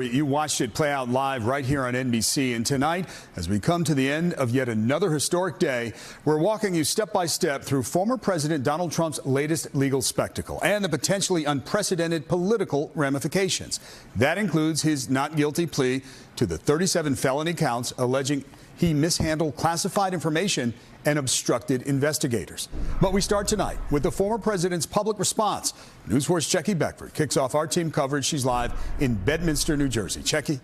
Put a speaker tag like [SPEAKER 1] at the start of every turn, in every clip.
[SPEAKER 1] You watched it play out live right here on NBC. And tonight, as we come to the end of yet another historic day, we're walking you step by step through former President Donald Trump's latest legal spectacle and the potentially unprecedented political ramifications. That includes his not guilty plea to the 37 felony counts alleging he mishandled classified information and obstructed investigators. But we start tonight with the former president's public response. News 4's Checkey Beckford kicks off our team coverage. She's live in Bedminster, New Jersey. Checkey.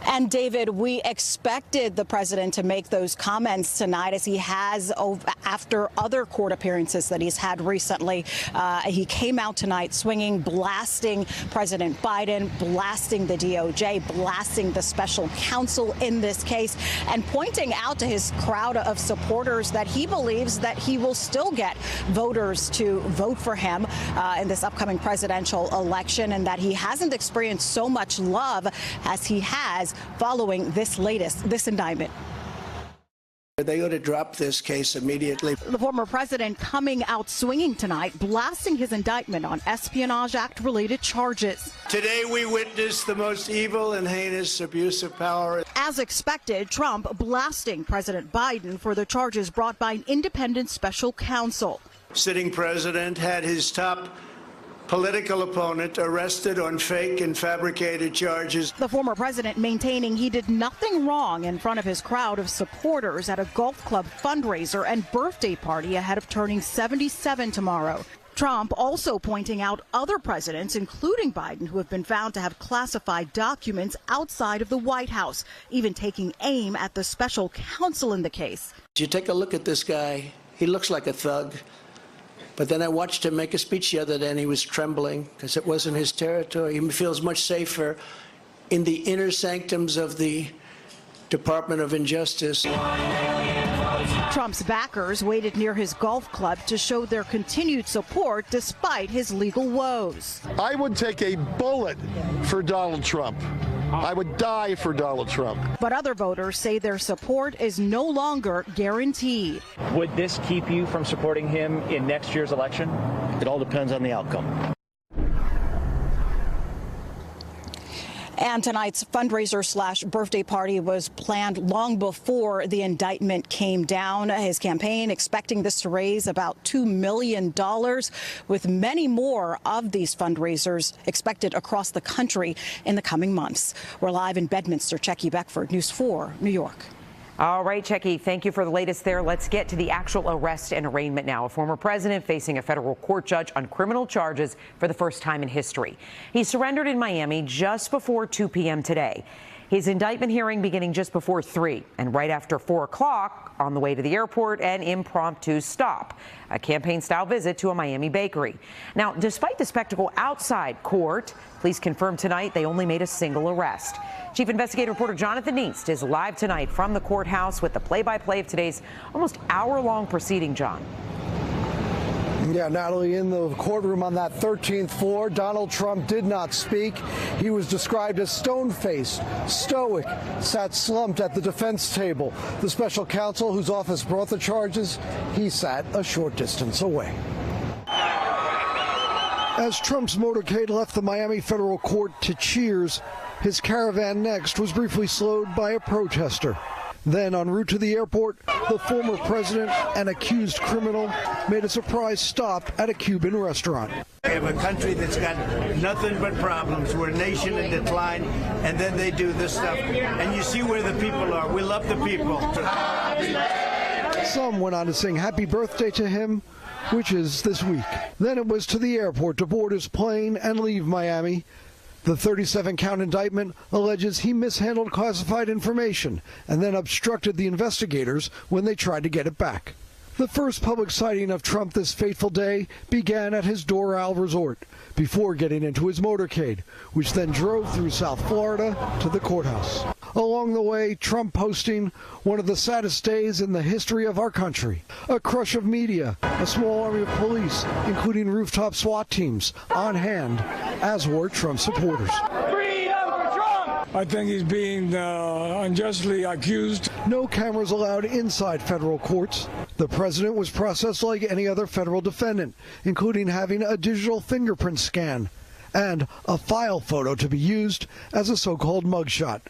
[SPEAKER 2] And David, we expected the president to make those comments tonight, as he has after other court appearances that he's had recently. He came out tonight swinging, blasting President Biden, blasting the DOJ, blasting the special counsel in this case, and pointing out to his crowd of supporters that he believes that he will still get voters to vote for him in this upcoming presidential election, and that he hasn't experienced so much love as he has following this indictment.
[SPEAKER 3] They ought to drop this case immediately.
[SPEAKER 2] The former president coming out swinging tonight, blasting his indictment on Espionage Act-related charges.
[SPEAKER 3] Today we witnessed the most evil and heinous abuse of power.
[SPEAKER 2] As expected, Trump blasting President Biden for the charges brought by an independent special counsel.
[SPEAKER 3] Sitting president had his top political opponent arrested on fake and fabricated charges.
[SPEAKER 2] The former president maintaining he did nothing wrong in front of his crowd of supporters at a golf club fundraiser and birthday party ahead of turning 77 tomorrow. Trump also pointing out other presidents, including Biden, who have been found to have classified documents outside of the White House, even taking aim at the special counsel in the case.
[SPEAKER 3] You take a look at this guy, he looks like a thug. But then I watched him make a speech the other day, and he was trembling because it wasn't his territory. He feels much safer in the inner sanctums of the Department of Injustice.
[SPEAKER 2] Trump's backers waited near his golf club to show their continued support despite his legal woes.
[SPEAKER 4] I would take a bullet for Donald Trump. I would die for Donald Trump.
[SPEAKER 2] But other voters say their support is no longer guaranteed.
[SPEAKER 5] Would this keep you from supporting him in next year's election?
[SPEAKER 4] It all depends on the outcome.
[SPEAKER 2] And tonight's fundraiser/birthday party was planned long before the indictment came down. His campaign expecting this to raise about $2 million, with many more of these fundraisers expected across the country in the coming months. We're live in Bedminster. Checkey Beckford, News 4, New York.
[SPEAKER 6] All right, Checkey, thank you for the latest there. Let's get to the actual arrest and arraignment now. A former president facing a federal court judge on criminal charges for the first time in history. He surrendered in Miami just before 2 p.m. today. His indictment hearing beginning just before 3 and right after 4 o'clock on the way to the airport, an impromptu stop, a campaign-style visit to a Miami bakery. Now, despite the spectacle outside court, police confirmed tonight they only made a single arrest. Chief investigative reporter Jonathan Dienst is live tonight from the courthouse with the play-by-play of today's almost hour-long proceeding, John.
[SPEAKER 7] Yeah, Natalie, in the courtroom on that 13th floor, Donald Trump did not speak. He was described as stone-faced, stoic, sat slumped at the defense table. The special counsel whose office brought the charges, he sat a short distance away. As Trump's motorcade left the Miami federal court to cheers, his caravan next was briefly slowed by a protester. Then, en route to the airport, the former president and accused criminal made a surprise stop at a Cuban restaurant.
[SPEAKER 3] We have a country that's got nothing but problems. We're a nation in decline, and then they do this stuff. And you see where the people are. We love the people.
[SPEAKER 7] Some went on to sing happy birthday to him, which is this week. Then it was to the airport to board his plane and leave Miami. The 37-count indictment alleges he mishandled classified information and then obstructed the investigators when they tried to get it back. The first public sighting of Trump this fateful day began at his Doral resort before getting into his motorcade, which then drove through South Florida to the courthouse. Along the way, Trump posting one of the saddest days in the history of our country. A crush of media, a small army of police, including rooftop SWAT teams, on hand, as were Trump supporters.
[SPEAKER 8] I think he's being unjustly accused.
[SPEAKER 7] No cameras allowed inside federal courts. The president was processed like any other federal defendant, including having a digital fingerprint scan and a file photo to be used as a so-called mugshot.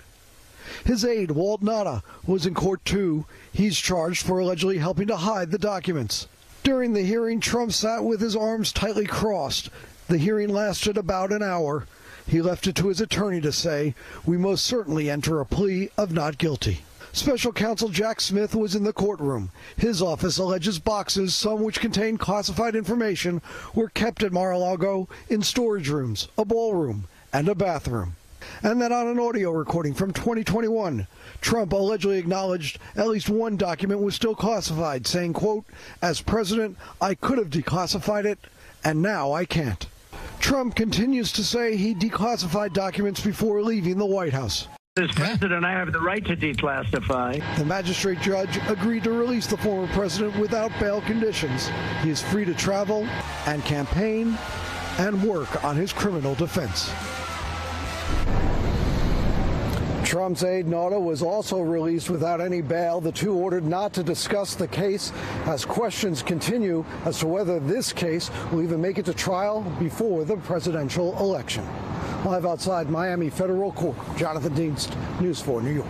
[SPEAKER 7] His aide, Walt Nada, was in court too. He's charged for allegedly helping to hide the documents. During the hearing, Trump sat with his arms tightly crossed. The hearing lasted about an hour. He left it to his attorney to say, "We most certainly enter a plea of not guilty." Special counsel Jack Smith was in the courtroom. His office alleges boxes, some which contained classified information, were kept at Mar-a-Lago in storage rooms, a ballroom, and a bathroom. And that on an audio recording from 2021, Trump allegedly acknowledged at least one document was still classified, saying, quote, "As president, I could have declassified it, and now I can't." Trump continues to say he declassified documents before leaving the White House.
[SPEAKER 9] As president, I have the right to declassify.
[SPEAKER 7] The magistrate judge agreed to release the former president without bail conditions. He is free to travel and campaign and work on his criminal defense. Trump's aide Nada was also released without any bail. The two ordered not to discuss the case as questions continue as to whether this case will even make it to trial before the presidential election. Live outside Miami Federal Court, Jonathan Dienst, News 4 New York.